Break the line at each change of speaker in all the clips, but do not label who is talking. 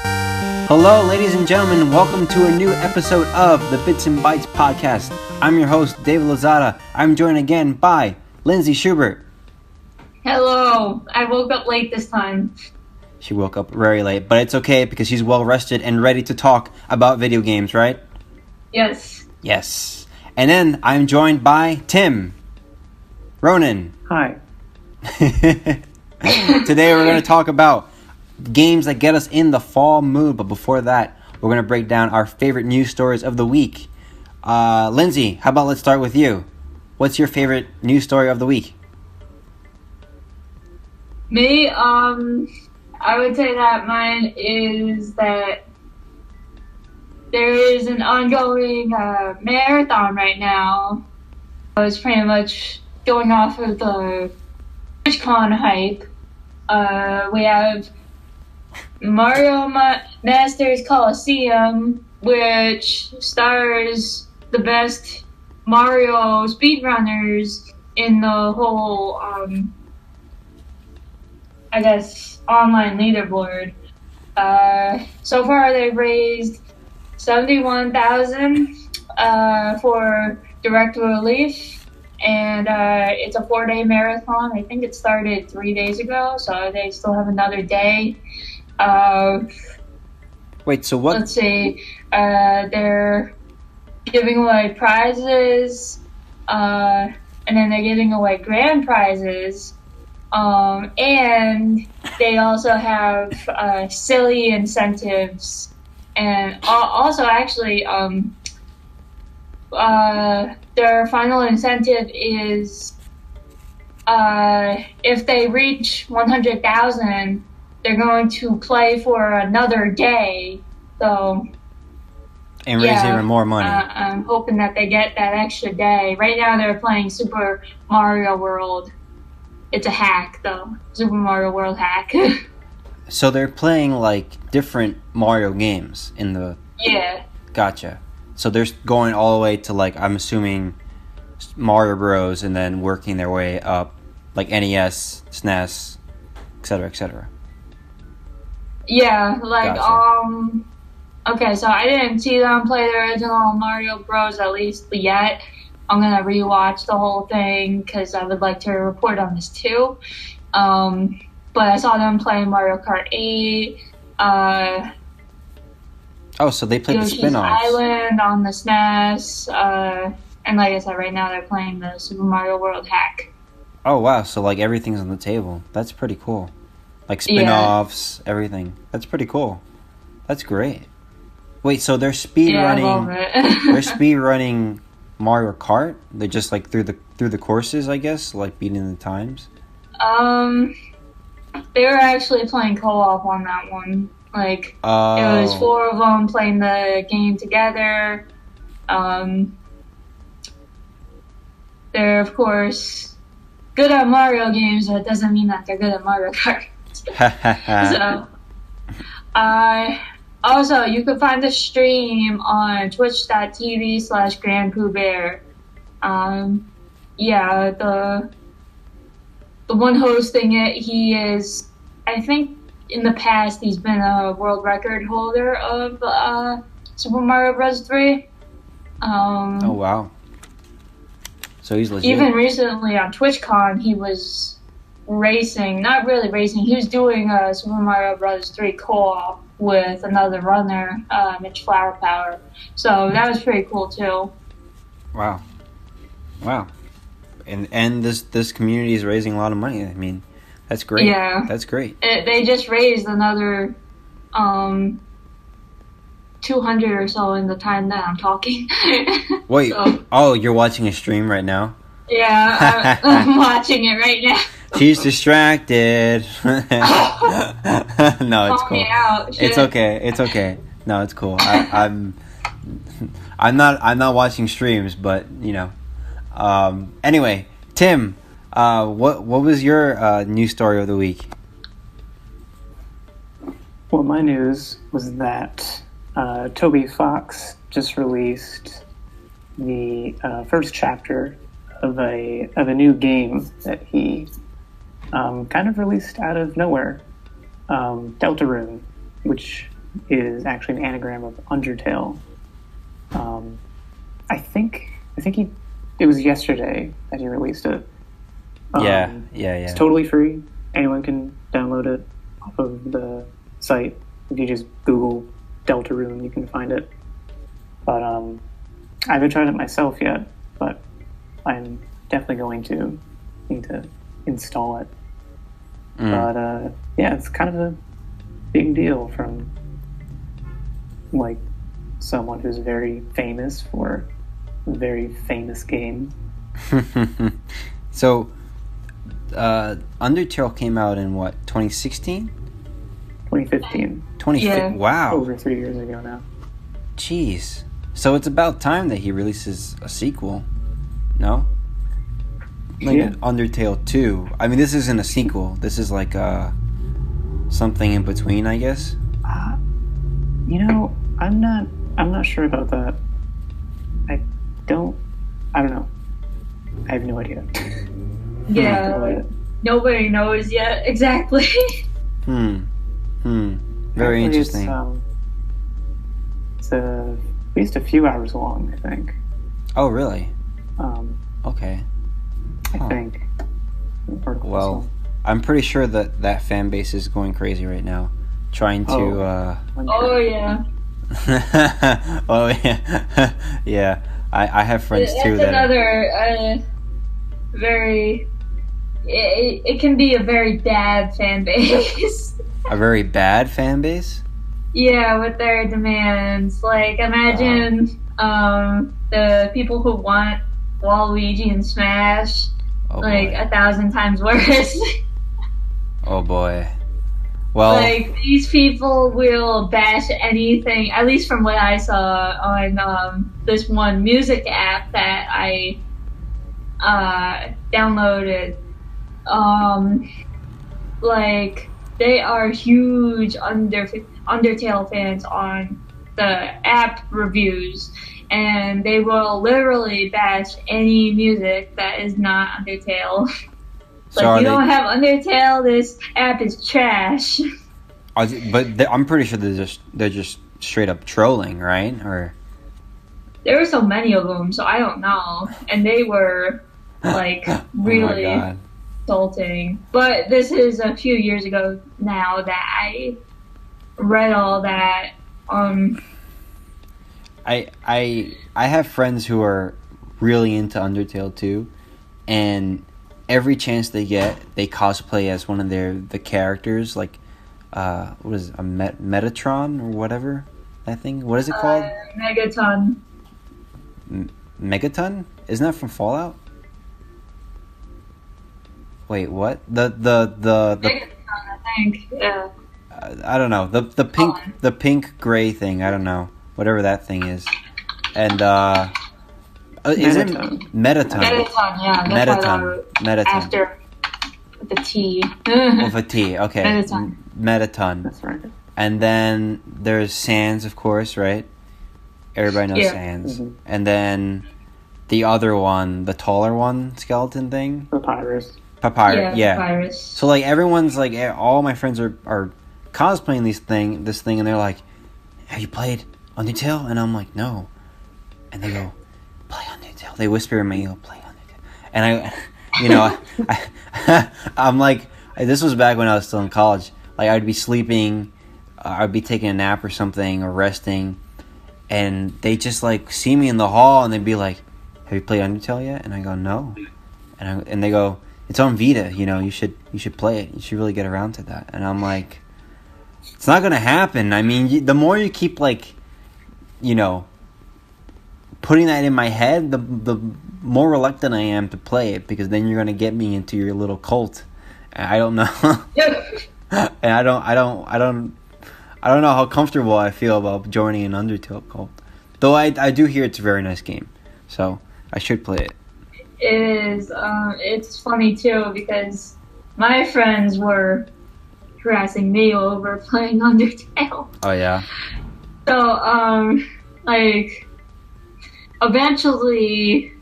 Hello, ladies and gentlemen. Welcome to a new episode of the Bits and Bytes Podcast. I'm your host, David Lozada. I'm joined again by Lindsay Schubert.
Hello. I woke up late this time.
She woke up very late, but it's okay because she's well rested and ready to talk about video games, right?
Yes.
Yes. And then I'm joined by Tim Ronan.
Hi.
Today we're going to talk about games that get us in the fall mood, but before that, we're going to break down our favorite news stories of the week. Lindsay, how about let's start with you? What's your favorite news story of the week?
Me, I would say that mine is that there is an ongoing marathon right now. It's pretty much going off of the TwitchCon hype. We have Mario Masters Coliseum, which stars the best Mario speedrunners in the whole, online leaderboard. So far, they've raised $71,000 for direct relief, and it's a 4-day marathon. I think it started 3 days ago, so they still have another day.
Wait, so what?
Let's see. They're giving away prizes, and then they're giving away grand prizes, and they also have silly incentives, and also actually, their final incentive is if they reach 100,000. They're going to play for another day, so...
And raise even more money.
I'm hoping that they get that extra day. Right now they're playing Super Mario World. It's a hack, though. Super Mario World hack.
So they're playing, like, different Mario games in the...
Yeah.
Gotcha. So they're going all the way to, like, I'm assuming Mario Bros. And then working their way up, like NES, SNES, etc., etc.
Yeah, like,
Gotcha.
Okay, so I didn't see them play the original Mario Bros. At least yet. I'm gonna rewatch the whole thing because I would like to report on this too. But I saw them play Mario Kart 8.
So they played
Yoshi's
the spin-offs.
Island on the SNES. And like I said, right now they're playing the Super Mario World hack.
Oh, wow. So, like, everything's on the table. That's pretty cool. Like, spin-offs, everything. That's pretty cool. That's great. Wait, so they're speedrunning...
Yeah, I love it.
They're speedrunning Mario Kart? They're just, like, through the courses, I guess? Like, beating the times?
They were actually playing co-op on that one. Like, It was 4 of them playing the game together. They're, of course, good at Mario games, but it doesn't mean that they're good at Mario Kart. So, also, you can find the stream on twitch.tv/GrandPoohBear. Yeah, the one hosting it, he is, I think in the past, he's been a world record holder of Super Mario Bros. 3.
Oh, wow. So he's legit.
Even recently on TwitchCon, he was racing, not really racing, he was doing a Super Mario Bros. 3 co-op with another runner, Mitch Flower Power. So that was pretty cool too.
Wow. And this community is raising a lot of money. I mean, that's great.
Yeah.
That's great.
They just raised another 200 or so in the time that I'm talking.
Wait,
so,
you're watching a stream right now?
Yeah, I'm watching it right now.
She's distracted. No, it's
Call
cool.
me out, shit.
It's okay. No, it's cool. I'm not watching streams, but you know. Anyway, Tim, what was your news story of the week?
Well, my news was that Toby Fox just released the first chapter of a new game that he kind of released out of nowhere, Deltarune, which is actually an anagram of Undertale. I think it was yesterday that he released it.
Yeah.
It's totally free. Anyone can download it off of the site. If you just Google Deltarune, you can find it. But I haven't tried it myself yet, but I'm definitely going to need to install it. But yeah, it's kind of a big deal from like someone who's very famous for a very famous game.
So, Undertale came out in what, 2016?
2015.
2015.
Yeah.
Wow.
Over 3 years ago now.
Jeez. So it's about time that he releases a sequel. No? Like
Yeah.
Undertale 2. I mean, this isn't a sequel. This is like something in between, I guess.
You know, I'm not sure about that. I don't know. I have no idea.
Yeah, nobody knows yet exactly.
Very
Apparently
interesting.
It's at least a few hours long, I think.
Oh, really? Okay.
I think.
Well, I'm pretty sure that fan base is going crazy right now, trying to.
Oh yeah.
Oh yeah, yeah. I have friends too
That's
that.
another very. It can be a very bad fan base.
A very bad fan base.
Yeah, with their demands. Like, imagine the people who want Waluigi and Smash,
Oh
like,
boy.
1,000 times worse.
Oh boy. Well.
Like, these people will bash anything, at least from what I saw on this one music app that I downloaded. Like, they are huge Undertale fans on the app reviews, and they will literally bash any music that is not Undertale.
So
Like,
are
you
they-
don't have Undertale, this app is trash.
I'm pretty sure they're just straight up trolling, right? Or
There were so many of them, so I don't know. And they were, like, really
Oh my God.
insulting. But this is a few years ago now that I read all that.
I have friends who are really into Undertale too, and every chance they get, they cosplay as one of the characters. Like, what is it, a Metatron or whatever that thing? What is it called?
Megaton.
Megaton? Isn't that from Fallout? Wait, what? The
Megaton, I think. Yeah.
I don't know, the pink gray thing. I don't know, whatever that thing is. And is it
Mettaton.
Mettaton?
Megaton, yeah. That's what I wrote
Mettaton.
after with the T.
With a T, okay.
Mettaton.
Mettaton.
That's right.
And then there's Sans, of course, right? Everybody knows
Yeah.
Sans.
Mhm.
And then the other one, the taller one, skeleton thing,
Papyrus.
Papyrus. Yeah.
Virus.
So like everyone's like, all my friends are cosplaying this thing, and they're like, "Have you played Undertale?" And I'm like, "No." And they go, "Play Undertale." They whisper in my ear, "Play Undertale." And I'm like, this was back when I was still in college. Like, I'd be sleeping, I'd be taking a nap or something, or resting, and they just like see me in the hall, and they'd be like, "Have you played Undertale yet?" And I go, "No." And they go, "It's on Vita. You should play it. You should really get around to that." And I'm like, it's not gonna happen. I mean, the more you keep like, putting that in my head, the more reluctant I am to play it, because then you're gonna get me into your little cult. And I don't know, and I don't know how comfortable I feel about joining an Undertale cult. Though I do hear it's a very nice game, so I should play it.
It is. It's funny too because my friends were harassing me over playing Undertale.
Oh yeah.
So, like, eventually,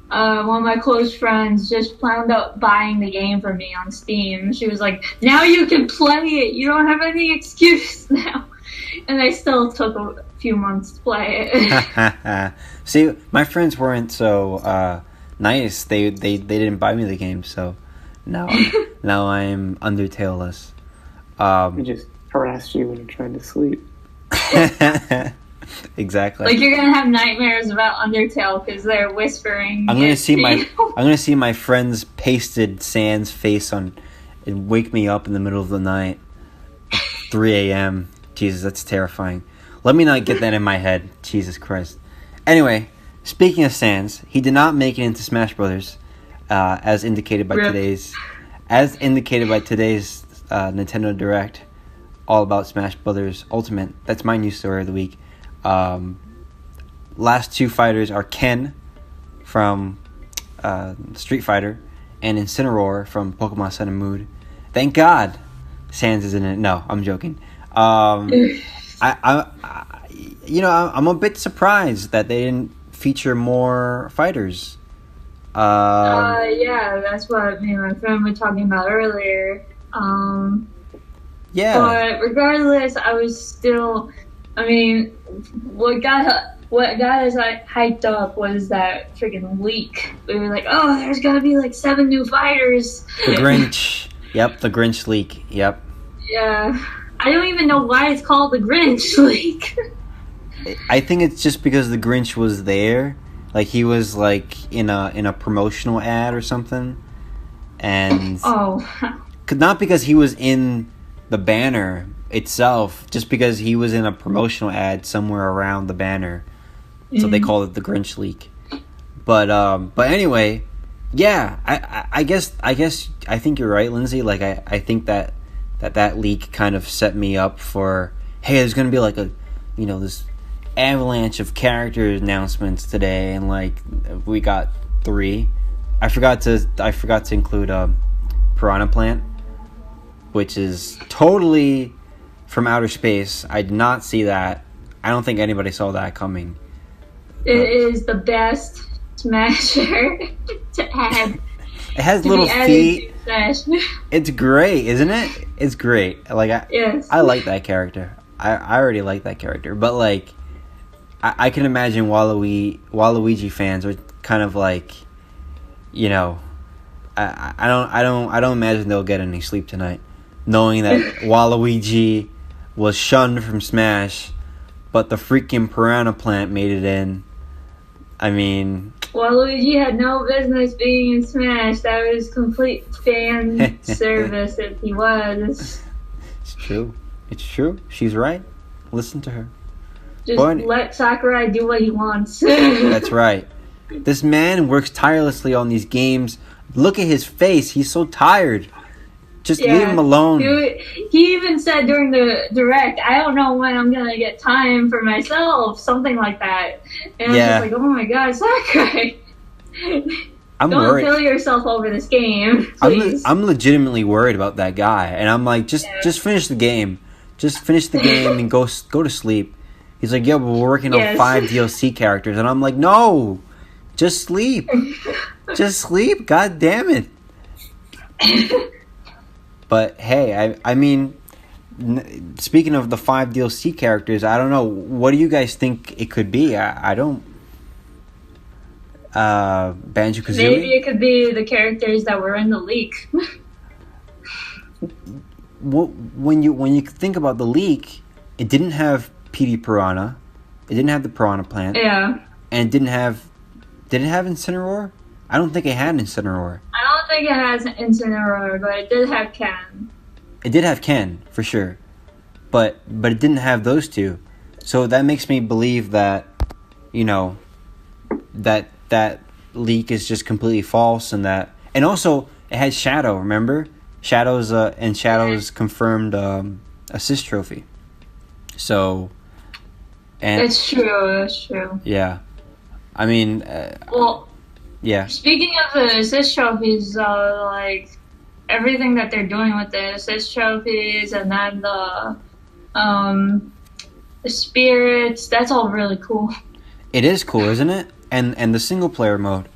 one of my close friends just wound up buying the game for me on Steam. She was like, "Now you can play it. You don't have any excuse now." and I still took a few months to play it.
See, my friends weren't so nice. They didn't buy me the game, so now I'm Undertale-less.
We just harassed you when you tried to sleep.
Exactly.
Like you're gonna have nightmares about Undertale because they're whispering.
I'm gonna see my friend's pasted Sans face on, and wake me up in the middle of the night, 3 a.m. Jesus, that's terrifying. Let me not get that in my head. Jesus Christ. Anyway, speaking of Sans, he did not make it into Smash Brothers, as indicated by today's Nintendo Direct, all about Smash Brothers Ultimate. That's my news story of the week. Last two fighters are Ken from Street Fighter and Incineroar from Pokemon Sun and Moon. Thank God Sans is in it. No, I'm joking. I'm a bit surprised that they didn't feature more fighters.
Yeah, that's what me and my friend were talking about earlier.
Yeah.
But regardless, I was still. I mean, what got us hyped up was that freaking leak. We were like, oh, there's gonna be like 7 new fighters.
The Grinch. Yep, the Grinch leak. Yep.
Yeah. I don't even know why it's called the Grinch leak.
I think it's just because the Grinch was there. Like, he was, like, in a promotional ad or something. And...
Oh.
Not because he was in the banner itself, just because he was in a promotional ad somewhere around the banner. So they called it the Grinch leak. But anyway, yeah, I guess I think you're right, Lindsay. Like, I think that leak kind of set me up for, hey, there's gonna be like a, this avalanche of character announcements today, and like we got 3. I forgot to include Piranha Plant, which is totally from outer space. I did not see that. I don't think anybody saw that coming.
It is the best Smasher to add.
It has little feet. It's great, isn't it? It's great. Like I like that character. I already like that character. But like, I can imagine Waluigi fans are kind of like, I don't imagine they'll get any sleep tonight, knowing that Waluigi was shunned from Smash, but the freaking Piranha Plant made it in. I mean...
Waluigi had no business being in Smash. That was complete fan service if he was.
It's true. It's true. She's right. Listen to her.
Just let Sakurai do what he wants.
That's right. This man works tirelessly on these games. Look at his face. He's so tired. Just leave him alone.
He even said during the direct, I don't know when I'm going to get time for myself. Something like that. And I was just like, oh my god, Sakurai. Don't
worried.
kill yourself over this game, please.
I'm legitimately worried about that guy. And I'm like, just finish the game. Just finish the game and go to sleep. He's like, yeah, but we're working on 5 DLC characters. And I'm like, no. Just sleep. Just sleep. God damn it. But hey, I mean, speaking of the 5 DLC characters, I don't know. What do you guys think it could be? I don't. Banjo-Kazooie?
Maybe it could be the characters that were in the leak.
When you think about the leak, it didn't have PD Piranha. It didn't have the Piranha Plant.
Yeah.
And it didn't have... Did it have Incineroar? I don't think it had Incineroar.
I don't think it has Incineroar, but it did have Ken.
It did have Ken, for sure. But it didn't have those two. So that makes me believe that, that leak is just completely false, and also it had Shadow, remember? Shadow's confirmed assist trophy. So, and
That's true.
Yeah. I mean, yeah.
Speaking of the assist trophies, like everything that they're doing with the assist trophies, and then the spirits, that's all really cool.
It is cool, isn't it? And the single player mode.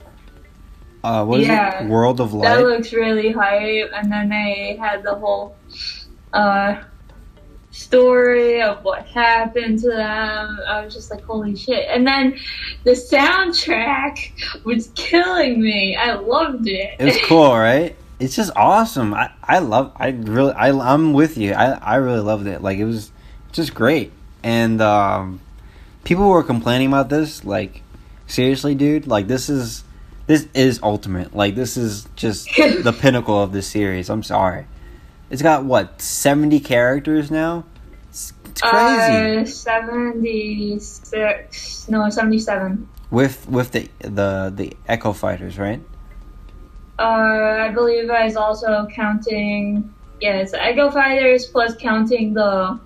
What is it? World of Light.
That looks really hype. And then they had the whole story of what happened to them. I was just like, holy shit. And then the soundtrack was killing me. I loved it.
It was cool, right? It's just awesome. I'm with you. I really loved it. Like, it was just great. And people were complaining about this. Like, seriously, dude. Like, this is ultimate. Like, this is just the pinnacle of this series. I'm sorry. It's got, what, 70 characters now? It's crazy.
76. No, 77.
With the Echo Fighters, right?
I believe I was also counting. Yeah, it's Echo Fighters plus counting the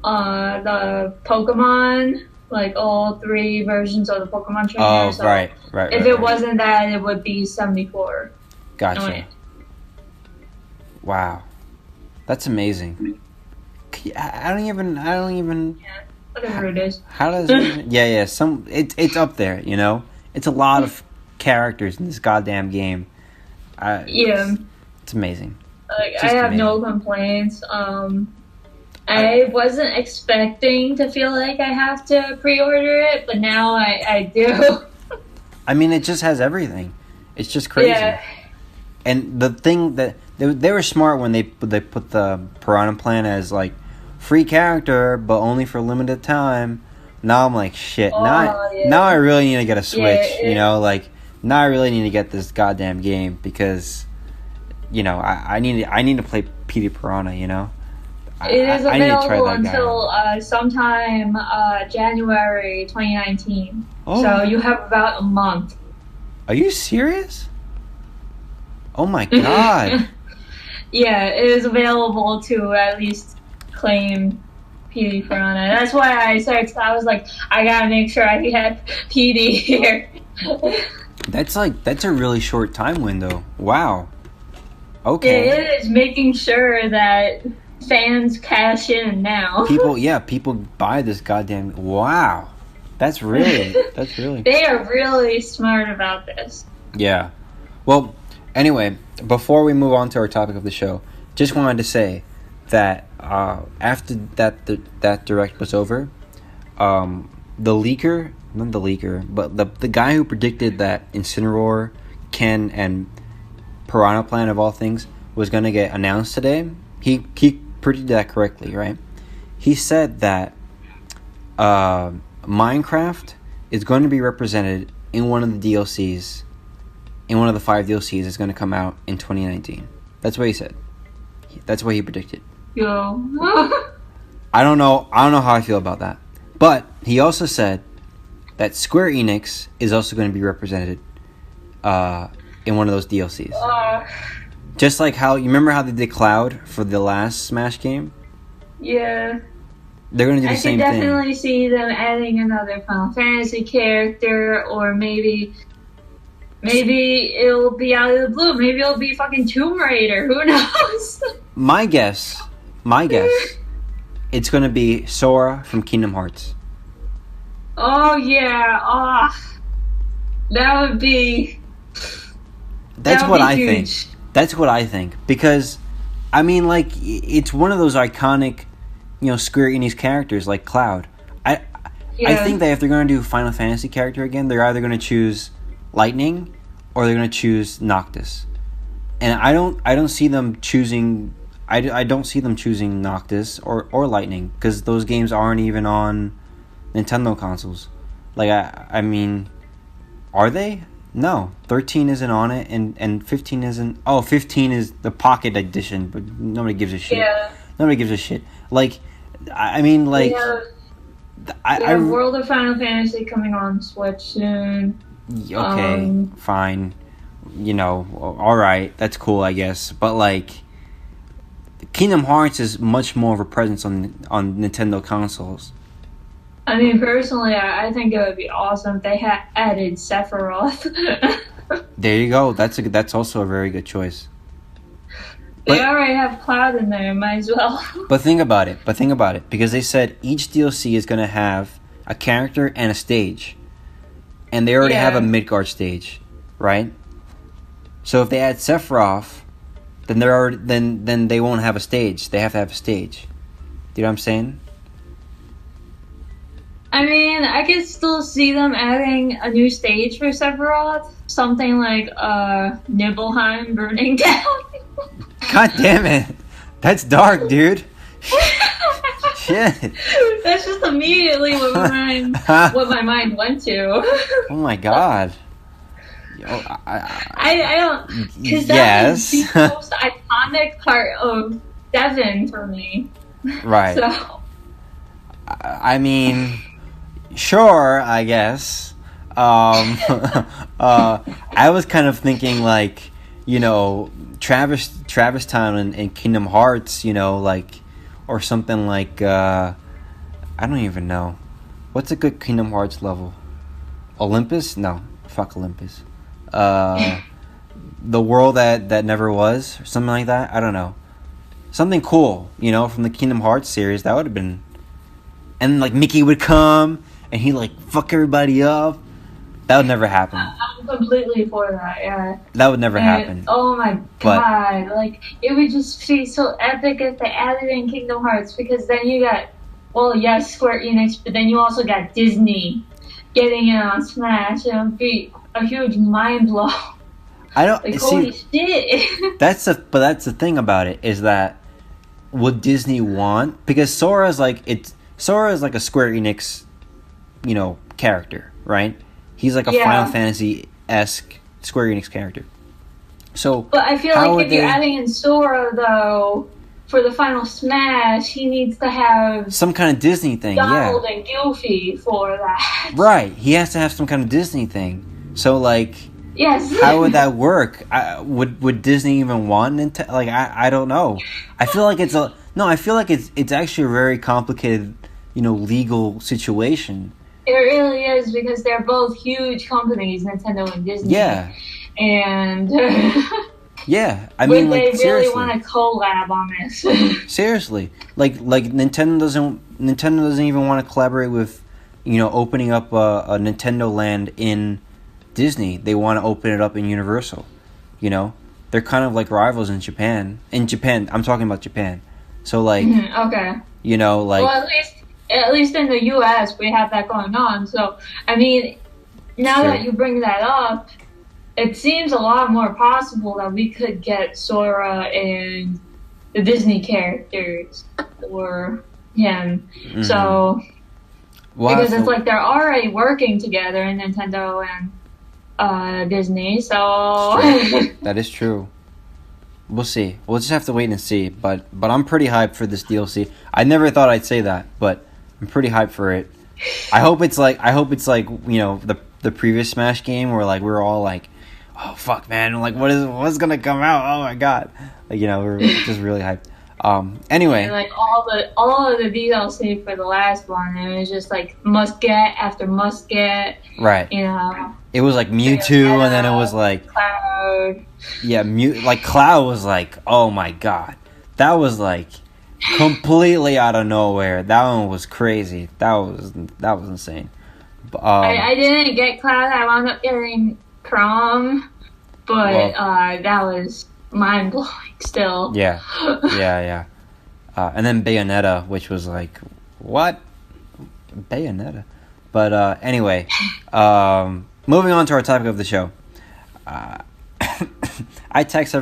Pokemon, like all 3 versions of the Pokemon trainer.
Oh,
so
right.
If it wasn't that, it would be 74.
Gotcha. Wow, that's amazing. I don't even.
Yeah, whatever it is.
How does? Yeah. It's up there. You know, it's a lot of characters in this goddamn game.
Yeah,
it's amazing.
Like, I have no complaints. I wasn't expecting to feel like I have to pre-order it, but now I do.
I mean, it just has everything. It's just crazy. Yeah. And the thing that they were smart when they put the Piranha Plant as like free character, but only for limited time. Now I'm like, shit. Now I really need to get a Switch. You know, like now I really need to get this goddamn game because, you know, I need to play PD Piranha. You know.
It is available until sometime January 2019. Oh. So you have about a month.
Are you serious? Oh my god.
Yeah, it is available to at least claim PD Piranha. That's why I searched. I was like, I gotta make sure I have PD here.
That's a really short time window. Wow. Okay.
It is making sure that fans cash in now.
People buy this goddamn. Wow, that's really.
They are really smart about this.
Yeah. Well, anyway, before we move on to our topic of the show, just wanted to say that after that direct was over, not the leaker, but the guy who predicted that Incineroar, Ken, and Piranha Plant of all things was going to get announced today. He predicted that correctly, right? He said that Minecraft is going to be represented in one of the DLCs, in one of the 5 DLCs that's going to come out in 2019. That's what he said. That's what he predicted.
Yo.
I don't know how I feel about that. But he also said that Square Enix is also going to be represented in one of those DLCs. Just like how, you remember how they did Cloud for the last Smash game?
Yeah.
They're going to do the same thing.
I can definitely see them adding another Final Fantasy character, or maybe it'll be out of the blue. Maybe it'll be fucking Tomb Raider. Who knows?
My guess, it's going to be Sora from Kingdom Hearts.
Oh, yeah. Oh, that would be...
That's what I think. That's what I think. Because, I mean, like, it's one of those iconic, you know, Square Enix characters, like Cloud. I think that if they're going to do Final Fantasy character again, they're either going to choose Lightning or they're going to choose Noctis. And I don't see them choosing... I don't see them choosing Noctis or Lightning, because those games aren't even on Nintendo consoles. Like, I mean, are they? No, 13 isn't on it, and 15 isn't. Oh, 15 is the Pocket Edition, but nobody gives a shit.
Yeah.
Nobody gives a shit. Like, I mean, like...
We have World of Final Fantasy coming on Switch soon.
Okay, fine. You know, alright, that's cool, I guess. But, like, Kingdom Hearts is much more of a presence on Nintendo consoles.
I mean, personally, I think it would be awesome if they had added Sephiroth.
There you go. That's also a very good choice.
They already have Cloud in there. Might as well.
But think about it. Because they said each DLC is going to have a character and a stage. And they already have a Midgard stage, right? So if they add Sephiroth, then then they won't have a stage. They have to have a stage. Do you know what I'm saying?
I mean, I could still see them adding a new stage for Sephiroth. Something like Nibelheim burning down.
God damn it. That's dark, dude. Shit.
That's just immediately what my mind went to.
Oh my god. Yo,
I don't, because that
yes.
is the most iconic part of Devon for me.
Right.
So
I mean, sure, I guess. I was kind of thinking like, you know, Travis Town in Kingdom Hearts, you know, like, or something like, I don't even know. What's a good Kingdom Hearts level? Olympus? No, fuck Olympus. The world that never was, or something like that. I don't know. Something cool, you know, from the Kingdom Hearts series. That would have been. And like Mickey would come and he like fuck everybody up. That would never happen.
I'm completely for that. Yeah.
That would never happen.
Oh my god! Like it would just be so epic if they added in Kingdom Hearts, because then you got, well, yes, Square Enix, but then you also got Disney getting in on Smash, and it would be a huge mind blow.
I don't
like,
see.
Holy shit!
That's the thing about it, is that would Disney want, because Sora's like a Square Enix, you know, character, right? He's like a Final Fantasy-esque Square Enix character. So,
but I feel like if you're adding in Sora, though, for the final Smash, he needs to have
some kind of Disney thing,
Donald and Goofy for that.
Right, he has to have some kind of Disney thing. So, like,
yes,
how would that work? Would Disney even want Nintendo? Like, I don't know. I feel like it's actually a very complicated, you know, legal situation.
It really is, because they're both huge companies, Nintendo and Disney.
Yeah.
And
yeah, I mean, like,
they
seriously,
really want to collab on this.
Seriously, like Nintendo doesn't even want to collaborate with, you know, opening up a Nintendo Land in Disney. They want to open it up in Universal. You know, they're kind of like rivals in Japan. In Japan, I'm talking about Japan. So like,
okay,
you know, like,
well, at least in the U.S. we have that going on. So I mean, now that you bring that up, it seems a lot more possible that we could get Sora and the Disney characters or him. Mm-hmm. So, because it's like they're already working together in Nintendo and Disney. So
that is true. We'll see. We'll just have to wait and see. But I'm pretty hyped for this DLC. I never thought I'd say that, but I'm pretty hyped for it. I hope it's like you know, the previous Smash game where like we're all like, oh fuck, man, like what's gonna come out? Oh my god, like, you know, we're just really hyped. Anyway,
and like all of the DLC for the last one, it was just like must get after must get.
Right.
You know.
It was like Mewtwo, and then it was like
Cloud.
Yeah, like Cloud was like, oh my god, that was like completely out of nowhere. That one was crazy. That was insane.
I didn't get Cloud. I wound up getting Prom, but that was mind blowing still.
Yeah. And then Bayonetta, which was like, what? Bayonetta. But anyway, moving on to our topic of the show. I tasked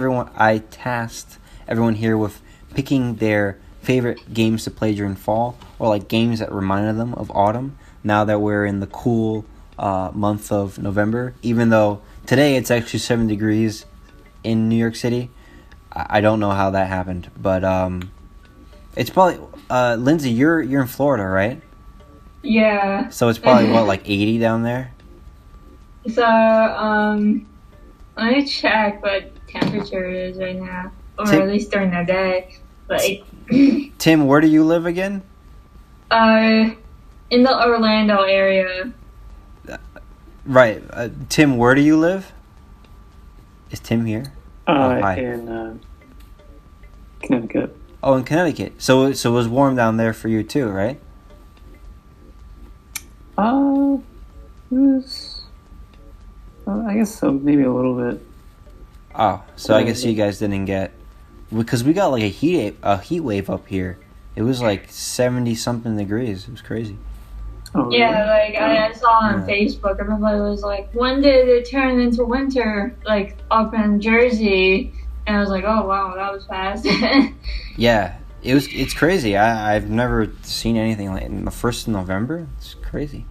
everyone here with picking their favorite games to play during fall, or like games that reminded them of autumn, now that we're in the cool month of November. Even though today it's actually 7 degrees in New York City. I don't know how that happened, but it's probably Lindsay, you're in Florida, right?
Yeah.
So it's probably what, like 80 down there?
So let me check what temperature it is right now, or at least during the day. Like
Tim, where do you live again?
In the Orlando area.
Right. Tim, where do you live? Is Tim here?
Hi. In Connecticut.
Oh, in Connecticut. So it was warm down there for you too, right?
It was. I guess so. Maybe a little bit.
Oh, so I guess you guys didn't get, because we got like a heat wave up here It was like 70 something degrees. It was crazy.
Oh,
Yeah,
really?
like I saw on Facebook, everybody was like, when did it turn into winter, like up in Jersey? And I was like, oh wow, that was fast.
Yeah, it's crazy. I've never seen anything like in the 1st of November. It's crazy.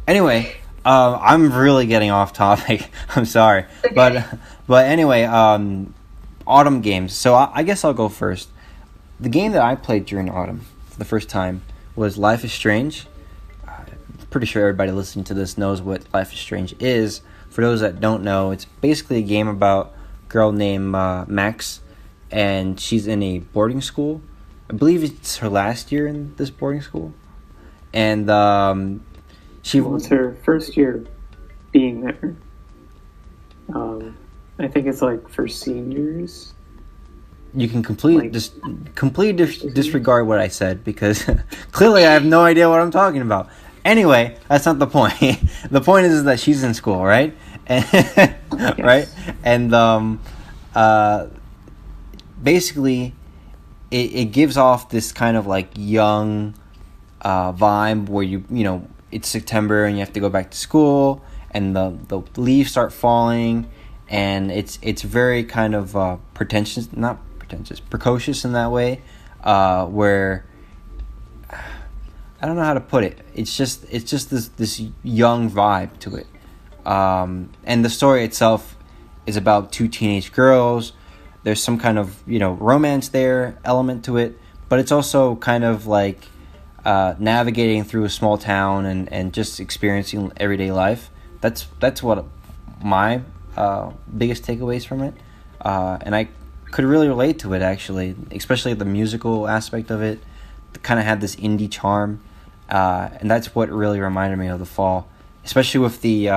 Anyway, I'm really getting off topic. I'm sorry.
Okay.
But anyway, autumn games. So I guess I'll go first. The game that I played during autumn for the first time was Life is Strange. Pretty sure everybody listening to this knows what Life is Strange is. For those that don't know, it's basically a game about a girl named Max, and she's in a boarding school. I believe it's her last year in this boarding school, and she
was her first year being there. I think it's like for seniors.
You can completely disregard what I said because clearly I have no idea what I'm talking about. Anyway, that's not the point. The point is that she's in school, right? And,
Yes.
Right? And basically, it gives off this kind of like young vibe where you know it's September and you have to go back to school and the leaves start falling, and it's very kind of precocious in that way, where I don't know how to put it. It's just this young vibe to it, and the story itself is about two teenage girls. There's some kind of romance there element to it, but it's also kind of like navigating through a small town and just experiencing everyday life. That's what my biggest takeaways from it, and I could really relate to it actually, especially the musical aspect of it. It kind of had this indie charm, and that's what really reminded me of the fall, especially with the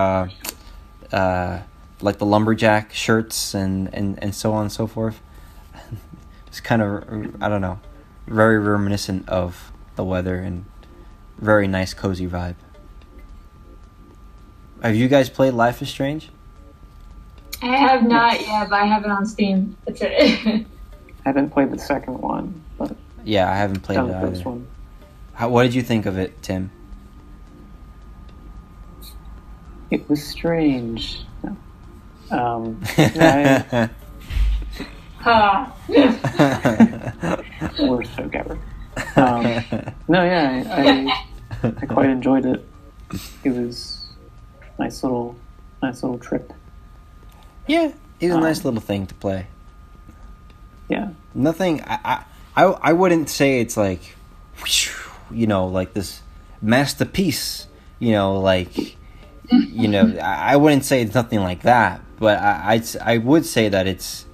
like the lumberjack shirts and so on and so forth. It's kind of, I don't know, very reminiscent of the weather and very nice cozy vibe. Have you guys played Life is Strange?
I have not yet, but I have it on Steam. That's it.
I haven't played the second one, but
Yeah, I haven't played
done
it
the
either.
first one.
What did you think of it, Tim?
It was strange. No. Yeah,
Ha.
worst joke ever. No, yeah, I quite enjoyed it. It was nice little trip.
Yeah, it's a nice little thing to play.
Yeah.
Nothing. I wouldn't say it's like, like this masterpiece. I wouldn't say it's nothing like that. But I would say that it's,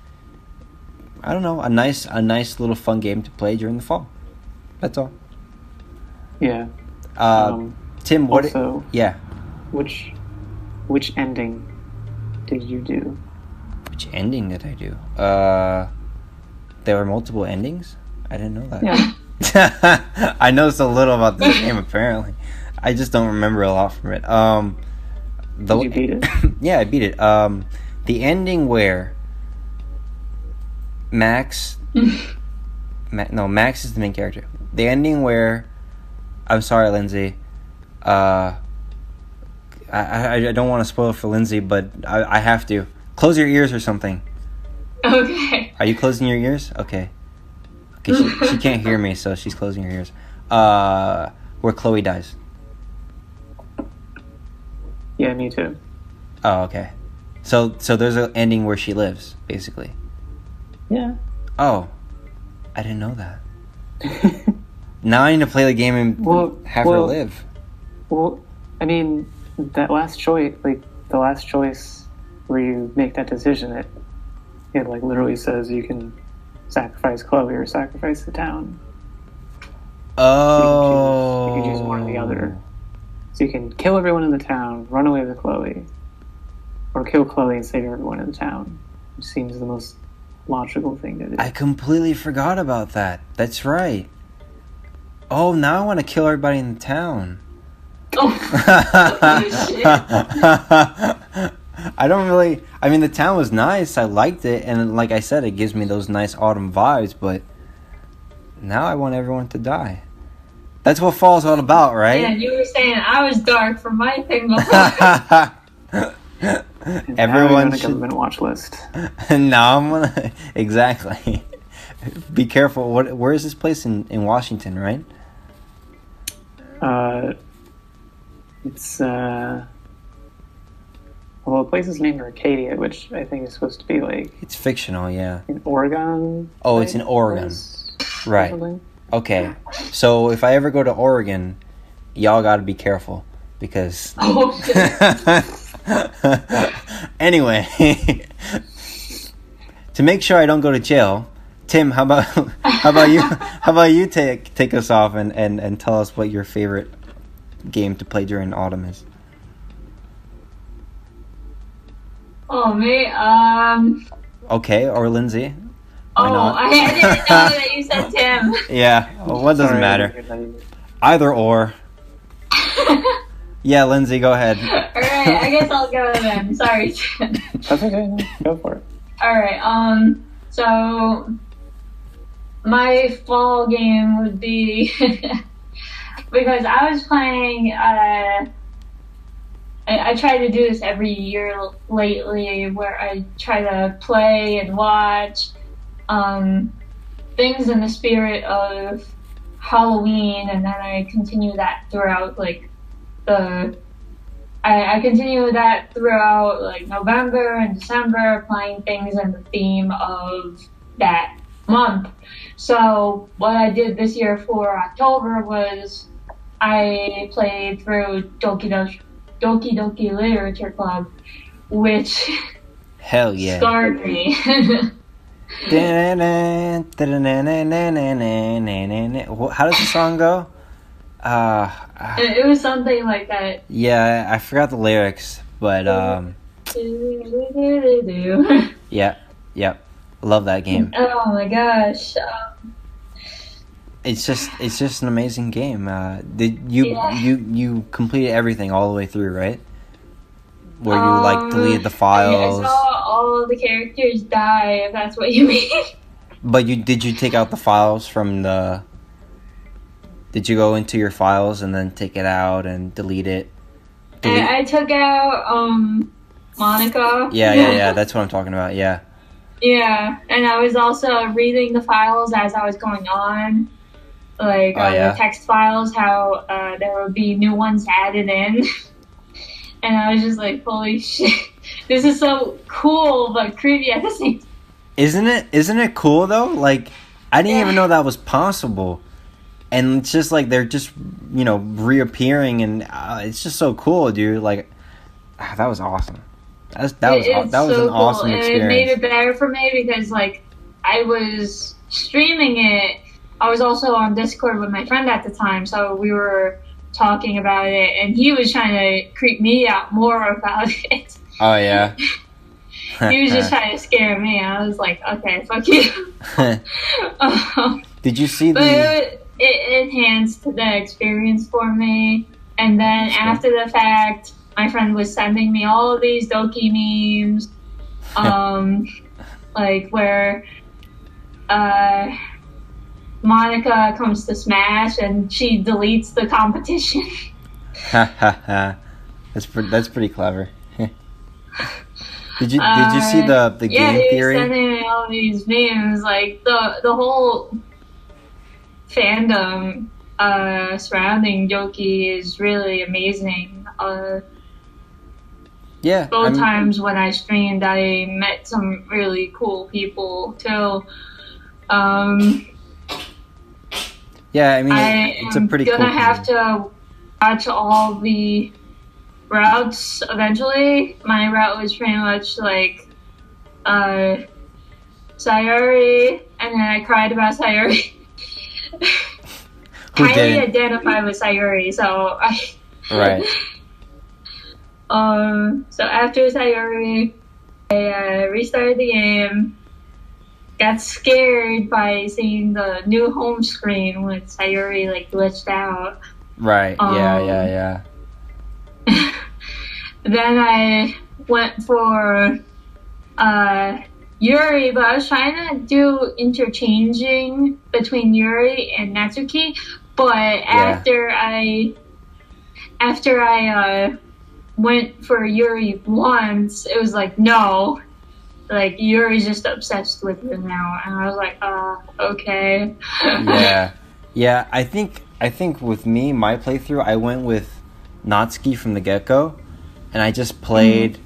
I don't know, a nice little fun game to play during the fall. That's all.
Yeah.
Tim, what?
Also,
Yeah.
Which ending did you do?
Which ending did I do? There were multiple endings? I didn't know that.
Yeah.
I know so little about this game, apparently. I just don't remember a lot from it.
Did you beat it?
Yeah, I beat it. The ending where Max... Max is the main character. The ending where... I'm sorry, Lindsay. I don't want to spoil it for Lindsay, but I have to. Close your ears or something.
Okay.
Are you closing your ears? Okay. She can't hear me, so she's closing her ears. Where Chloe dies.
Yeah, me too.
Oh, okay. So there's an ending where she lives, basically.
Yeah.
Oh, I didn't know that. Now I need to play the game and have her live.
Well, I mean, the last choice where you make that decision, it like literally says you can sacrifice Chloe or sacrifice the town.
Oh.
You can choose one or the other. So you can kill everyone in the town, run away with Chloe, or kill Chloe and save everyone in the town, which seems the most logical thing to do.
I completely forgot about that. That's right. Oh, now I want to kill everybody in the town.
Oh, shit.
I don't really... I mean, the town was nice. I liked it. And like I said, it gives me those nice autumn vibes. But Now I want everyone to die. That's what fall's all about, right?
Yeah, you were saying I was dark for my thing before.
Everyone
on a
should...
government watch list.
No, I'm gonna... Exactly. Be careful. Where is this place in Washington, right?
It's well, the place is named Arcadia, which I think is supposed to be like
It's fictional, yeah.
in Oregon.
Oh, it's in Oregon. Right.
Something.
Okay. So if I ever go to Oregon, y'all gotta be careful because...
Oh, shit.
Anyway, to make sure I don't go to jail, Tim, how about you take us off and tell us what your favorite game to play during autumn is?
Oh, me?
Okay, or Lindsay. Why not?
I didn't know that you said Tim.
Yeah, well, what doesn't
Sorry,
matter. Either or. Yeah, Lindsay, go ahead.
Alright, I guess I'll go then. Sorry, Tim.
That's okay. No, go for it.
Alright, so my fall game would be because I was playing I try to do this every year lately where I try to play and watch things in the spirit of Halloween, and then I continue that throughout I continue that throughout like November and December, playing things in the theme of that month. So what I did this year for October was I played through Doki Doki Literature Club, which
Hell yeah.
scarred me.
How does the song go?
It was something like that.
Yeah, I forgot the lyrics, but yeah, love that game.
Oh my gosh.
It's just an amazing game. Did you completed everything all the way through, right? Where you like deleted the files.
I saw all the characters die, if that's what you mean.
But did you take out the files from the? Did you go into your files and then take it out and delete it?
I took out Monica.
Yeah. That's what I'm talking about. Yeah.
Yeah, and I was also reading the files as I was going on, like the text files, how there would be new ones added in, and I was just like, holy shit, this is so cool but creepy at the same time.
Isn't it cool though? Like, I didn't even know that was possible. And it's just like they're just, reappearing, and it's just so cool, dude. Like, that was awesome. That was an awesome experience.
And it made it better for me because, like, I was streaming it. I was also on Discord with my friend at the time, so we were talking about it, and he was trying to creep me out more about it.
Oh yeah.
He was just trying to scare me. I was like, okay, fuck you.
Did you see
It enhanced the experience for me. And then after the fact, my friend was sending me all of these Doki memes, like where Monica comes to Smash and she deletes the competition.
That's pretty clever. Did you see the game theory?
Yeah, he was sending me all these memes. Like the whole fandom surrounding Doki is really amazing. Both times when I streamed, I met some really cool people too.
It's a pretty cool
I'm gonna have to watch all the routes eventually. My route was pretty much like Sayori, and then I cried about Sayori. Highly identify with Sayori, so
Right.
So after Sayori, I restarted the game. Got scared by seeing the new home screen with Sayori like glitched out.
Right. Yeah.
Then I went for Yuri, but I was trying to do interchanging between Yuri and Natsuki, but after I went for Yuri once, it was like, no, like Yuri's just obsessed with her now, and I was like, okay.
Yeah. I think with me, my playthrough, I went with Natsuki from the get-go, and I just played.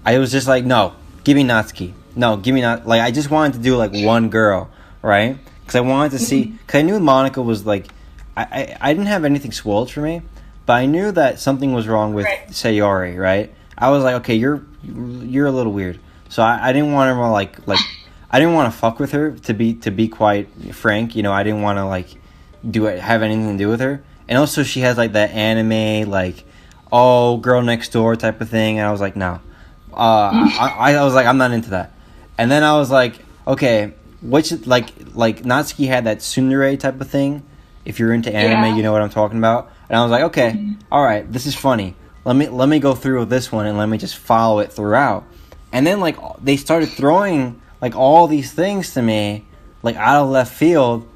I was just like, no, give me Natsuki. No, give me not. Like, I just wanted to do like one girl, right? Because I wanted to see. Because I knew Monica was like, I didn't have anything spoiled for me, but I knew that something was wrong with Sayori, right? I was like, okay, you're a little weird. So I didn't want to like I didn't want to fuck with her, to be quite frank. You know, I didn't want to like have anything to do with her. And also she has like that anime like, oh, girl next door type of thing, and I was like, no. I was like, I'm not into that. And then I was like, okay, which like Natsuki had that tsundere type of thing. If you're into anime, you know what I'm talking about. And I was like, okay, all right, this is funny. Let me go through with this one and let me just follow it throughout. And then like they started throwing like all these things to me like out of left field,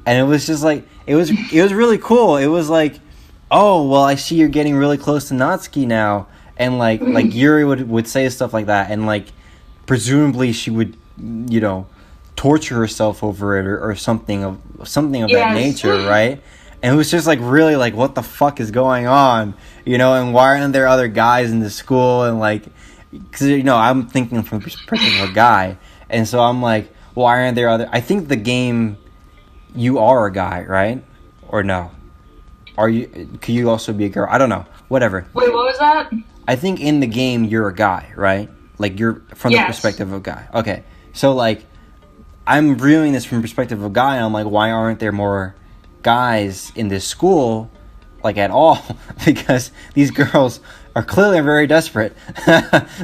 and it was just like it was really cool. It was like, oh well, I see you're getting really close to Natsuki now, and like Yuri would say stuff like that, and like presumably she would, you know, torture herself over it or something of that nature, right? And it was just like really like, what the fuck is going on, you know? And why aren't there other guys in the school? And like, because you know, I'm thinking from the perspective of a guy, and so I'm like, why aren't there other? I think the game, you are a guy, right? Or no? Are you? Could you also be a girl? I don't know. Whatever.
Wait, what was that?
I think in the game you're a guy, right? Like you're from the perspective of a guy. Okay, so like I'm viewing this from the perspective of a guy, and I'm like, why aren't there more guys in this school, like at all? Because these girls are clearly very desperate.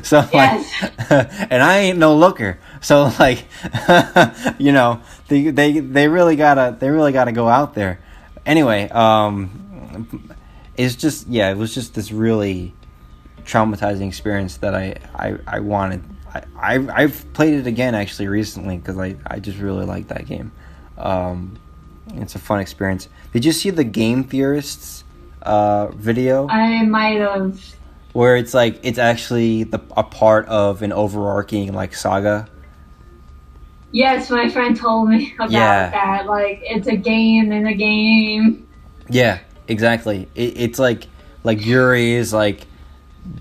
So like, and I ain't no looker. So like, you know, they really gotta go out there. Anyway, it's just it was just this really traumatizing experience that I wanted. I've played it again actually recently because I just really like that game. It's a fun experience. Did you see the Game Theorists video?
I might have.
Where it's like it's actually a part of an overarching like saga.
Yes, my friend told me about that. Like it's a game in a game.
Yeah, exactly. It's like Yuri is like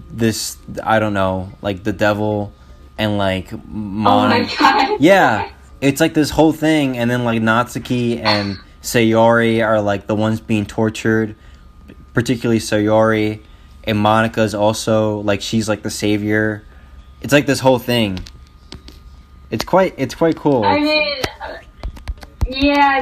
this, I don't know, like the devil, and like
Oh my god.
Yeah, it's like this whole thing, and then like Natsuki and Sayori are like the ones being tortured, particularly Sayori, and Monika's also like she's like the savior. It's like this whole thing. It's quite cool.
I mean, yeah,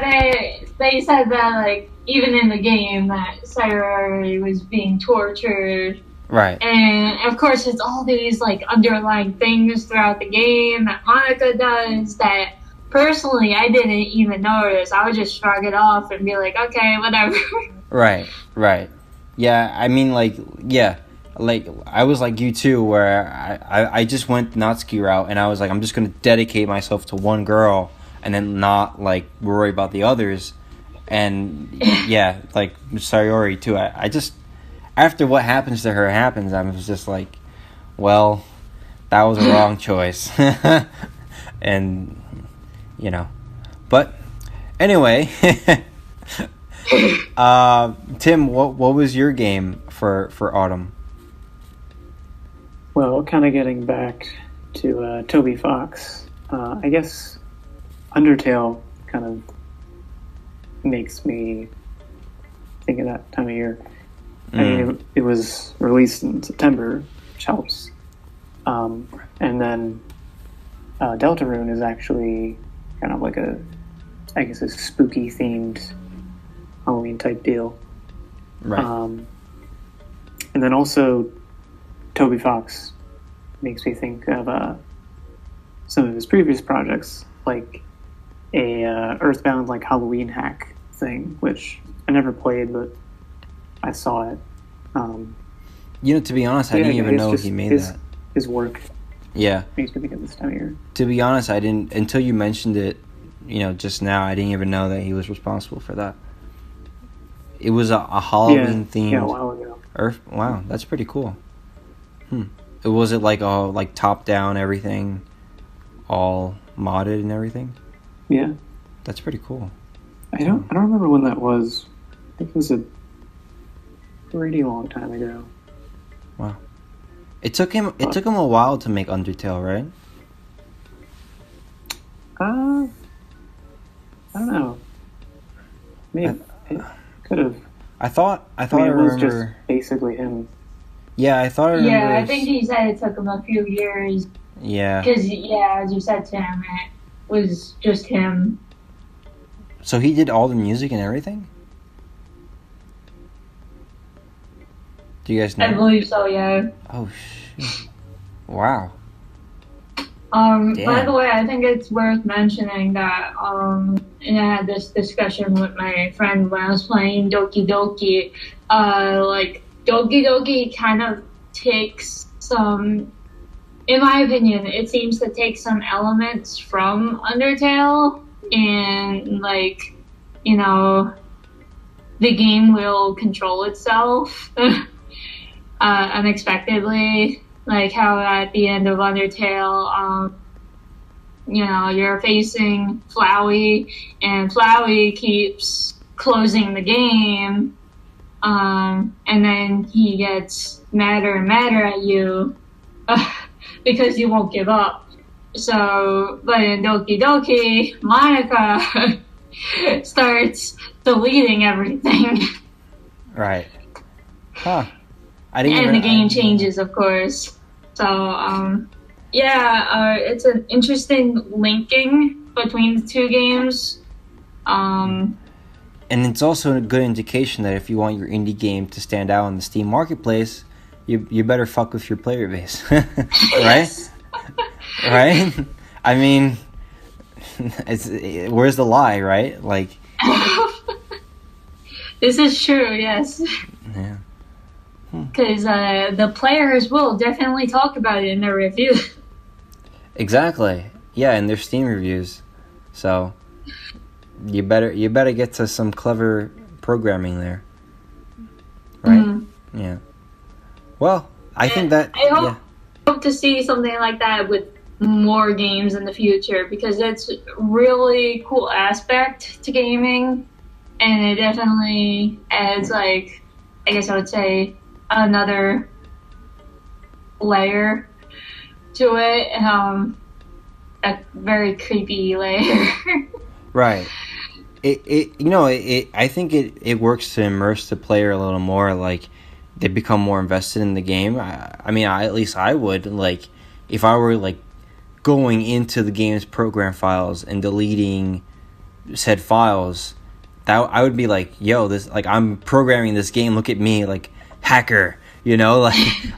they said that like even in the game that Sayori was being tortured.
Right.
And of course it's all these like underlying things throughout the game that Monica does that personally I didn't even notice. I would just shrug it off and be like, okay, whatever.
Right. Yeah, I mean like I was like you too, where I just went Natsuki route, and I was like, I'm just gonna dedicate myself to one girl and then not like worry about the others. And yeah, like Sayori too. I just, after what happens to her happens, I was just like, well, that was a wrong choice. And you know, but anyway, Tim, what was your game for autumn?
Well, kind of getting back to Toby Fox, I guess Undertale kind of makes me think of that time of year. I mean, it was released in September, which helps. And then Deltarune is actually kind of like a spooky themed Halloween type deal.
Right.
And then also Toby Fox makes me think of some of his previous projects, like a Earthbound like Halloween hack thing, which I never played, but I saw it.
To be honest, I didn't even know he made that.
His work
Yeah.
Makes me think of this time of year.
To be honest, I didn't until you mentioned it. Just now, I didn't even know that he was responsible for that. It was a Halloween themed.
Yeah, a while ago.
Earth. Wow, that's pretty cool. Was it like all like top down everything, all modded and everything?
Yeah.
That's pretty cool.
I don't remember when that was. I think it was a pretty long time ago.
Wow. It took him a while to make Undertale, right?
I don't know. Maybe it could have.
I thought
I
I
was
remember.
just basically him.
Yeah, I thought I remember.
Yeah, I think he said it took him a few years.
Yeah.
Because, as you said, Tim, it was just him.
So he did all the music and everything? Do you guys know?
I believe so, yeah.
Oh, shit. Wow.
By the way, I think it's worth mentioning that and I had this discussion with my friend when I was playing Doki Doki. Like, Doki Doki kind of takes some, in my opinion, it seems to take some elements from Undertale, and, like, the game will control itself unexpectedly. Like how at the end of Undertale, you're facing Flowey, and Flowey keeps closing the game, and then he gets madder and madder at you because you won't give up. So, but in Doki Doki, Monica starts deleting everything.
Right. Huh.
And the game changes, of course. So, it's an interesting linking between the two games.
And it's also a good indication that if you want your indie game to stand out on the Steam Marketplace, you better fuck with your player base, right? Right? I mean, where's the lie, right? Like,
this is true, yes.
Yeah.
Because the players will definitely talk about it in their review.
Exactly. Yeah, in their Steam reviews. So you better get to some clever programming there. Right? Mm-hmm. Yeah. Well, I think that
I hope to see something like that with more games in the future, because it's a really cool aspect to gaming, and it definitely adds, like, I guess I would say, another layer to it, a very creepy layer.
Right. I think it works to immerse the player a little more. Like, they become more invested in the game. At least I would. Like, if I were like going into the game's program files and deleting said files, that I would be like, yo, this, like, I'm programming this game. Look at me, like, hacker,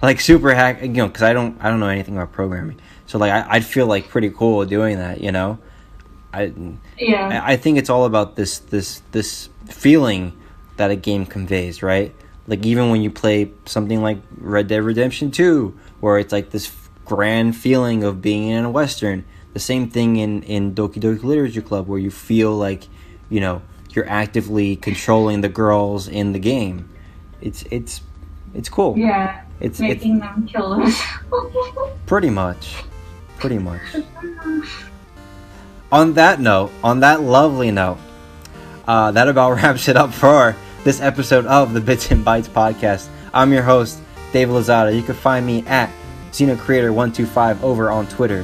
like super hack, because I don't know anything about programming. So like I'd feel like pretty cool doing that, I think it's all about this feeling that a game conveys, right? Like even when you play something like Red Dead Redemption 2, where it's like this grand feeling of being in a Western. The same thing in Doki Doki Literature Club, where you feel like, you're actively controlling the girls in the game. It's cool.
Yeah, it's making them kill us.
Pretty much. On that lovely note, that about wraps it up for this episode of the Bits and Bytes Podcast. I'm your host, Dave Lozada. You can find me at XenoCreator125 over on Twitter.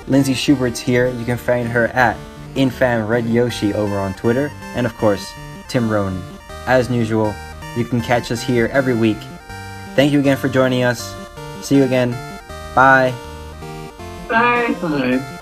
Lindsay Schubert's here. You can find her at InfamRedYoshi over on Twitter. And of course, Tim Ronan. As usual, you can catch us here every week. Thank you again for joining us. See you again. Bye.
Bye.
Bye.